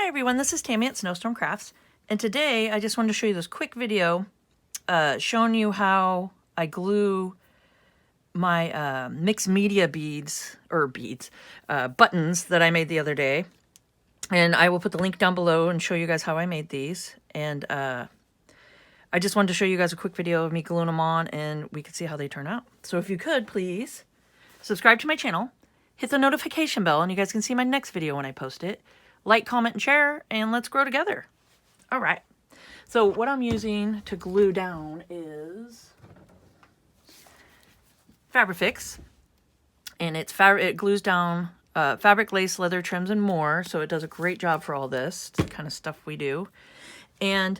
Hi everyone, this is Tammy at Snowstorm Crafts, and today I just wanted to show you this quick video showing you how I glue my mixed media buttons that I made the other day. And I will put the link down below and show you guys how I made these. And I just wanted to show you guys a quick video of me gluing them on, and we can see how they turn out. So if you could, please subscribe to my channel, hit the notification bell, and you guys can see my next video when I post it. Like, comment, and share, and let's grow together. All right. So what I'm using to glue down is Fabrifix, and it glues down fabric, lace, leather, trims, and more. So it does a great job for all this kind of stuff we do. And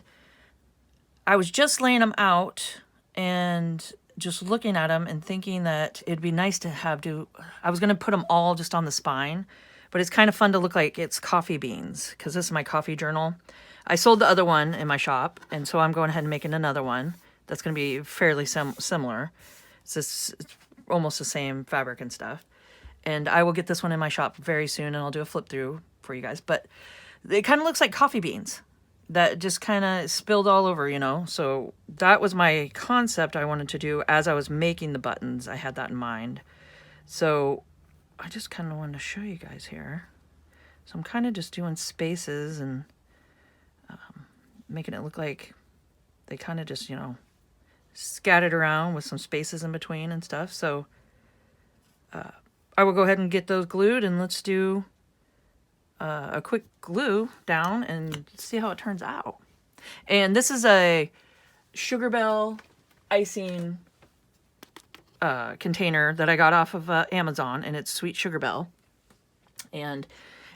I was just laying them out and just looking at them and thinking that it'd be nice to I was going to put them all just on the spine. But it's kind of fun to look like it's coffee beans, because this is my coffee journal. I sold the other one in my shop, and so I'm going ahead and making another one that's going to be fairly similar. It's almost the same fabric and stuff. And I will get this one in my shop very soon, and I'll do a flip through for you guys. But it kind of looks like coffee beans that just kind of spilled all over, you know. So that was my concept I wanted to do as I was making the buttons. I had that in mind. So I just kind of wanted to show you guys here. So I'm kind of just doing spaces and making it look like they kind of just, you know, scattered around with some spaces in between and stuff. So I will go ahead and get those glued, and let's do a quick glue down and see how it turns out. And this is a Sugar Bell icing container that I got off of Amazon, and it's Sweet Sugar Bell, and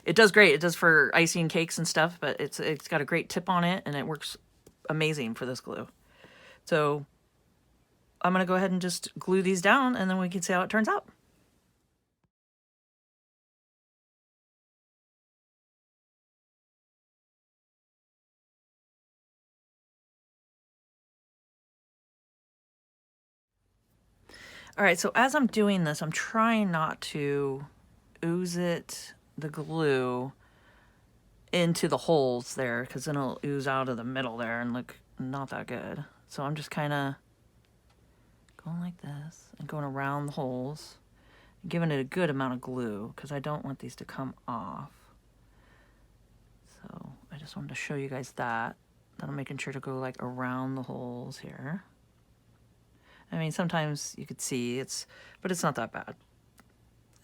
it does great. It does for icing cakes and stuff, but it's got a great tip on it, and it works amazing for this glue. So I'm gonna go ahead and just glue these down, and then we can see how it turns out. All right, so as I'm doing this, I'm trying not to ooze the glue into the holes there, because then it'll ooze out of the middle there and look not that good. So I'm just kind of going like this and going around the holes, giving it a good amount of glue, because I don't want these to come off. So I just wanted to show you guys that I'm making sure to go like around the holes here. I mean, sometimes you could see but it's not that bad.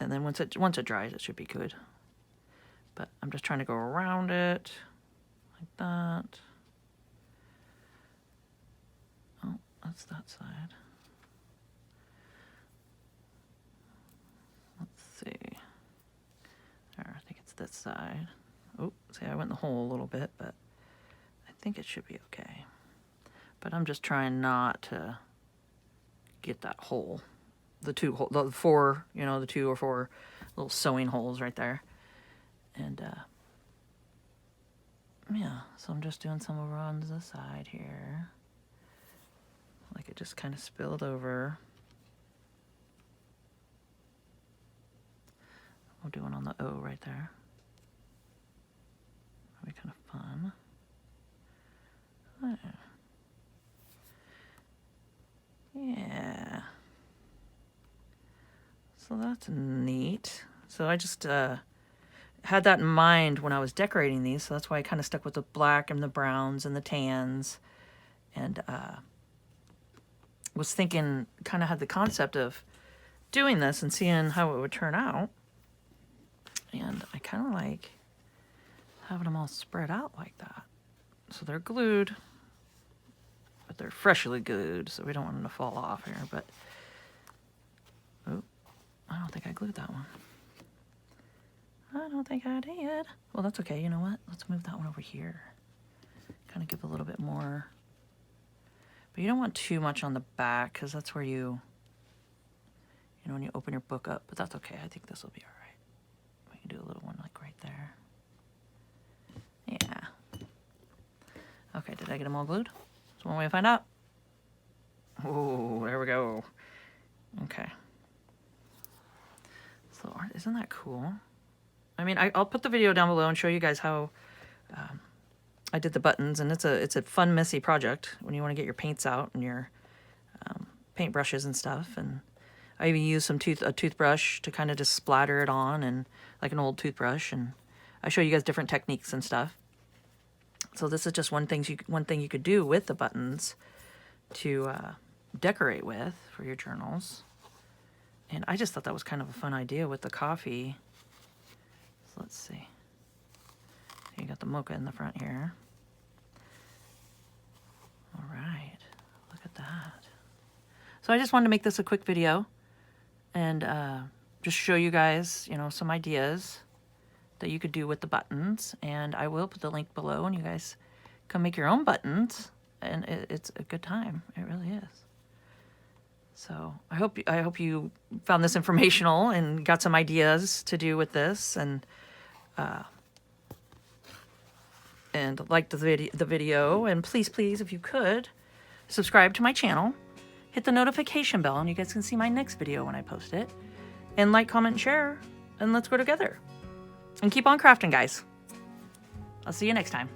And then once it dries, it should be good. But I'm just trying to go around it like that. Oh, that's that side. Let's see. There, I think it's this side. Oh, see, I went in the hole a little bit, but I think it should be okay. But I'm just trying not to get that hole, the 2 or 4 little sewing holes right there. And yeah, so I'm just doing some over on the side here, like it just kind of spilled over. We're doing on the O right there. That'll be kind of fun. There. Yeah. So that's neat. So I just had that in mind when I was decorating these, so that's why I kind of stuck with the black and the browns and the tans, and was thinking, kind of had the concept of doing this and seeing how it would turn out. And I kind of like having them all spread out like that. So they're glued, but they're freshly glued, so we don't want them to fall off here. But oh, I don't think I glued that one. I don't think I did. Well, that's okay. You know what? Let's move that one over here. Kind of give a little bit more. But you don't want too much on the back, because that's where you know, when you open your book up. But that's okay. I think this will be all right. We can do a little one like right there. Yeah. Okay, did I get them all glued? That's one way to find out. Oh, there we go. Okay. So isn't that cool? I mean, I'll put the video down below and show you guys how I did the buttons, and it's a fun, messy project when you want to get your paints out and your paint brushes and stuff. And I even used a toothbrush to kind of just splatter it on, and like an old toothbrush. And I show you guys different techniques and stuff. So this is just one thing you could do with the buttons to decorate with for your journals. And I just thought that was kind of a fun idea with the coffee. So let's see. You got the mocha in the front here. All right, look at that. So I just wanted to make this a quick video and just show you guys, you know, some ideas that you could do with the buttons. And I will put the link below, and you guys come make your own buttons, and it's a good time. It really is. So I hope you found this informational and got some ideas to do with this, and liked the video. And please, if you could, subscribe to my channel, hit the notification bell, and you guys can see my next video when I post it. And like, comment, and share, and let's grow together. And keep on crafting, guys. I'll see you next time.